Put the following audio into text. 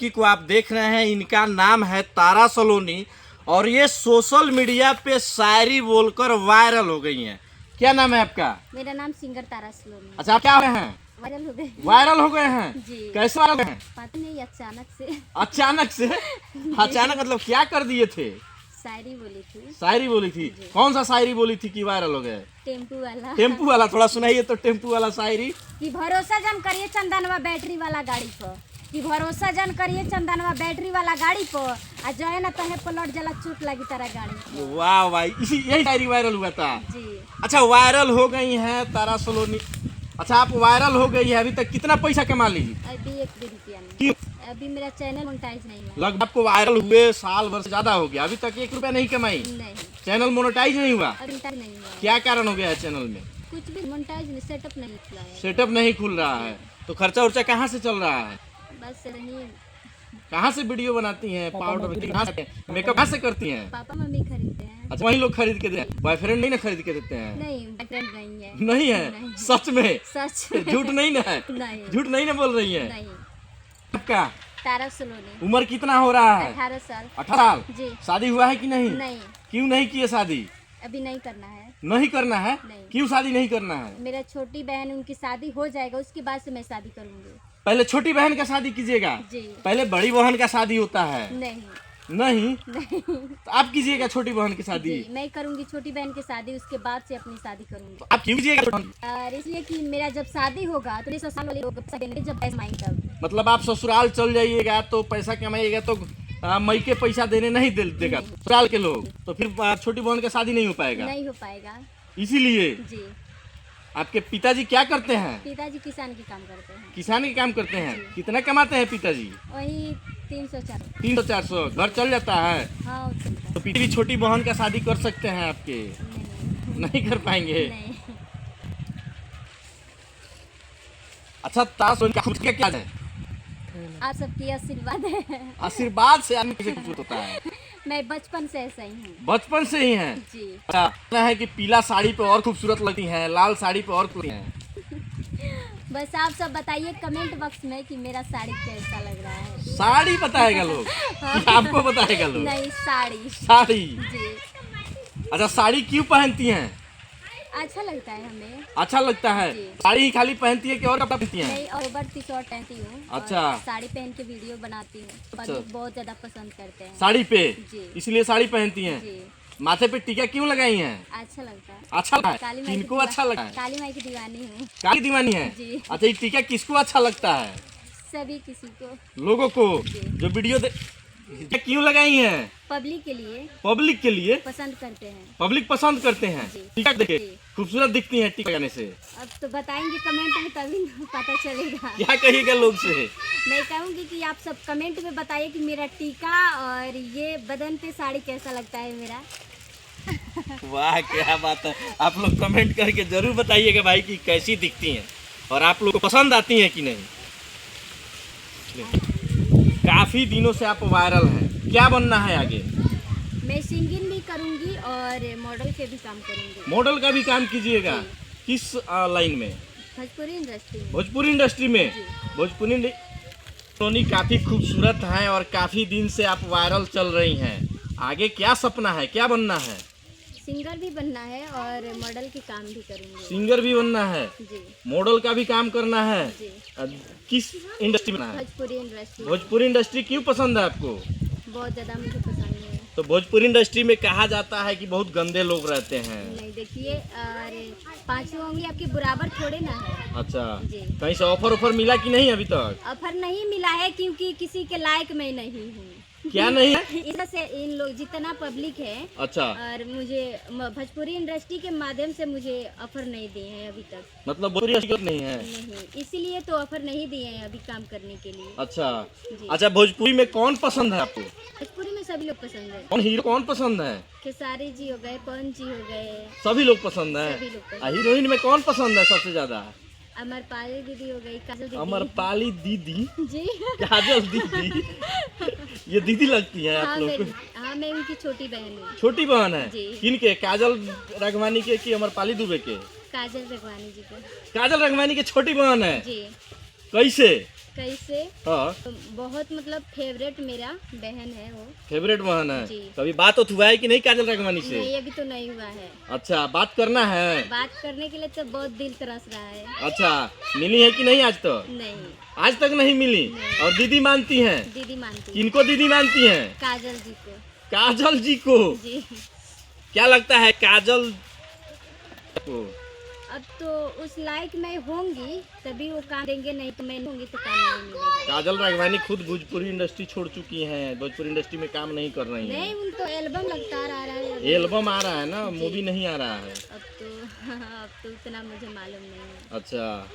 को आप देख रहे हैं, इनका नाम है तारा सलोनी और ये सोशल मीडिया पे शायरी बोलकर वायरल हो गई हैं। क्या नाम है आपका? मेरा नाम सिंगर तारा सलोनी। अच्छा, आप क्या हो गए हैं? वायरल हो गए। वायरल हो गए हैं जी। कैसे वायरल हो गए हैं? पता नहीं, अचानक से। अचानक से? अचानक मतलब क्या कर दिए थे? शायरी बोली थी। शायरी बोली थी? कौन सा शायरी बोली थी कि वायरल हो गए? टेम्पू वाला। टेम्पू वाला थोड़ा सुनाइए तो, टेम्पू वाला शायरी। कि भरोसा जन करिए चंदनवा बैटरी वाला गाड़ी पर, कि भरोसा जन करिए चंदनवा बैटरी वाला गाड़ी पर, आ जाए ना तहे पलट जला चोट लगी तारा गाड़ी पर। वाह भाई, इसी यही शायरी वायरल हुआ था। जी। अच्छा, वायरल हो गई हैं तारा सलोनी। अच्छा, आप वायरल हो गई है, अभी तक कितना पैसा कमा ली? अभी 1 रुपया नहीं। क्यों? अभी मेरा चैनल मोनेटाइज नहीं है। लगभग आपको वायरल हुए साल भर से ज्यादा हो गया, अभी तक 1 रुपया नहीं कमाई? नहीं, चैनल मोनेटाइज नहीं हुआ? अभी तक नहीं हुआ। क्या कारण हो गया है चैनल में? कुछ भी मोनेटाइज नहीं, सेटअप नहीं खुला है। सेटअप नहीं खुल रहा है, तो खर्चा उर्चा कहाँ से चल रहा है? बस नहीं। कहाँ से वीडियो बनाती हैं? पाउडर कहाँ से, मेकअप कहाँ से करती हैं? पापा मम्मी खरीदते हैं। अच्छा, वही लोग खरीद के देते हैं, बॉयफ्रेंड नहीं ना खरीद के देते हैं? नहीं, बॉयफ्रेंड नहीं है। नहीं है? नहीं। सच में? सच। झूठ नहीं ना है? नहीं। झूठ नहीं ना बोल रही है? नहीं। आपका तारा सलोनी। उम्र कितना हो रहा है? 18 साल। 18 साल? जी। शादी हुआ है कि नहीं? नहीं, क्यों नहीं किए शादी? अभी नहीं करना है। नहीं करना है? नहीं। क्यों शादी नहीं करना है? मेरा छोटी बहन, उनकी शादी हो जाएगा, उसके बाद से मैं शादी करूंगी। पहले छोटी बहन का शादी कीजिएगा? जी। पहले बड़ी बहन का शादी होता है? नहीं। नहीं? नहीं। तो आप कीजिएगा छोटी बहन की शादी? जी, मैं करूंगी छोटी बहन की शादी, उसके बाद से अपनी शादी करूंगी। आप क्यों कीजिएगा छोटी बहन? और इसलिए कि मेरा जब शादी होगा तो मेरे ससुराल वाले लोग पैसा देंगे, जब पैसा मांगे तब। मतलब आप ससुराल चल जाइएगा तो पैसा कमाइएगा तो मई के पैसा देने नहीं देगा ससुराल के लोग, तो फिर छोटी बहन का शादी नहीं हो पाएगा? नहीं हो पाएगा। इसीलिए जी। आपके पिताजी क्या करते हैं? पिताजी किसान के काम करते हैं। किसान के काम करते हैं? कितना कमाते हैं पिताजी? वही 300-400। 300-400 घर चल जाता है? हाँ, चलता तो पिताजी छोटी बहन का शादी कर सकते हैं आपके? है। नहीं कर पाएंगे? नहीं। अच्छा, तारा सलोनी का क्या है? आप सबकी आशीर्वाद है। आशीर्वाद से आदमी कैसे खूबसूरत होता है? मैं बचपन से ऐसा ही हूँ। बचपन से ही हैं? जी। अच्छा, कहना है कि पीला साड़ी पे और खूबसूरत लगती हैं, लाल साड़ी पे और लगती हैं। बस आप सब बताइए कमेंट बॉक्स में कि मेरा साड़ी कैसा लग रहा है। साड़ी बताएगा लोग कि आपको बताएगा लोग? नहीं, साड़ी। साड़ी? जी। अच्छा, साड़ी क्यों पहनती हैं? अच्छा लगता है हमें। अच्छा लगता है? जी। साड़ी ही खाली पहनती है कि और कपड़ा पहनती हैं? नहीं, और ओवर टी शर्ट पहनती हूँ। अच्छा। और साड़ी पहन के वीडियो बनाती हूँ। पब्लिक बहुत ज्यादा पसंद करते हैं। साड़ी पे? जी। इसलिए साड़ी पहनती हैं? जी। माथे पे टीका क्यों लगाई हैं? अच्छा लगता है। अच्छा लगा है? काली माई की किनको अच्छा लगा है? काली माई की दीवानी हूँ। काली दीवानी है? जी। अच्छा, ये टीका किसको अच्छा लगता है? सभी किसी को। लोगों को जी। जो वीडियो क्यों लगाई हैं? पब्लिक के लिए पब्लिक के लिए? पसंद करते हैं। पब्लिक पसंद करते हैं जी। टीका देखे? जी। खूबसूरत दिखती हैं टीका लगाने से? अब तो बताएंगे कमेंट में, तभी पता चलेगा। क्या कहिएगा लोग से? मैं कहूँगी कि आप सब कमेंट में बताइए कि मेरा टीका और ये बदन पे साड़ी कैसा लगता है मेरा। वाह, क्या बात है। आप लोग कमेंट करके जरूर बताइएगा भाई कि कैसी दिखती हैं और आप लोग को पसंद आती हैं कि नहीं। काफी दिनों से आप वायरल हैं, क्या बनना है आगे? मैं सिंगिंग भी करूँगी और मॉडल के भी काम करूँगी। मॉडल का भी काम कीजिएगा? जी। किस लाइन में? भोजपुरी इंडस्ट्री में। भोजपुरी इंडस्ट्री में? जी। भोजपुरी सोनी काफी खूबसूरत हैं और काफी दिन से आप वायरल चल रही हैं, आगे क्या सपना है, क्या बनना है? सिंगर भी बनना है और मॉडल के काम भी करूँगी। सिंगर भी बनना है? जी। मॉडल का भी काम करना है? जी। किस इंडस्ट्री में है? भोजपुरी इंडस्ट्री। भोजपुरी इंडस्ट्री क्यों पसंद है आपको? बहुत ज़्यादा मुझे पसंद है। तो भोजपुरी इंडस्ट्री में कहा जाता है कि बहुत गंदे लोग रहते हैं। नहीं, देखिए, और 5 होंगी आपके बराबर थोड़े ना है। अच्छा, जी। कहीं से ऑफर मिला कि नहीं अभी तक? ऑफर नहीं मिला है क्योंकि किसी के लायक मैं नहीं हूँ। क्या नहीं है? इधर से इन लोग जितना पब्लिक है अच्छा, और मुझे भोजपुरी इंडस्ट्री के माध्यम से मुझे ऑफर नहीं दिए हैं अभी तक। मतलब भोजपुरी इंडस्ट्री नहीं है? नहीं, इसीलिए तो ऑफर नहीं दिए हैं अभी काम करने के लिए। अच्छा। जी। अच्छा, भोजपुरी में कौन पसंद है आपको? भोजपुरी में सभी लोग पसंद है। कौन हीरो कौन पसंद है? खेसारी जी हो गए, पवन जी हो गए, सभी लोग पसंद है? सभी लोग पसंद। हीरोइन में कौन पसंद है सबसे ज्यादा? अमरपाली दीदी हो गई, काजल दीदी। अमरपाली दीदी? जी। काजल दीदी? ये दीदी लगती है हाँ, आप लोग को? हाँ, मैं उनकी छोटी बहन हूँ। छोटी बहन है? जी। किनके, काजल राघवानी के कि अमरपाली दुबे के? काजल रघवानी जी को। काजल राघवानी की छोटी बहन है? जी। कैसे? कैसे? हाँ, बहुत मतलब फेवरेट मेरा बहन है वो। फेवरेट बहन है। जी। कभी बात तो हुआ है कि नहीं काजल राघवानी से? नहीं, अभी तो नहीं हुआ है। अच्छा, बात करना है। बात करने के लिए तो बहुत दिल तरस रहा है। अच्छा, मिली है कि नहीं आज तक? नहीं, आज तक नहीं मिली। और दीदी मानती हैं? दीदी मानती है। किनको दीदी मानती हैं? काजल जी को। काजल जी को। जी। क्या लगता है काजल को? अब तो उस लायक मैं होंगी तभी वो काम देंगे, नहीं तो मैं होंगी तो काम नहीं मिलेगा। काजल राघवानी खुद भोजपुरी इंडस्ट्री छोड़ चुकी हैं, भोजपुरी इंडस्ट्री में काम नहीं कर रही हैं। नहीं, उन तो एल्बम लगता आ रहा है। एल्बम आ रहा है ना, मूवी नहीं आ रहा है। अब तो अब तो उतना मुझे मालूम नहीं है। अच्छा,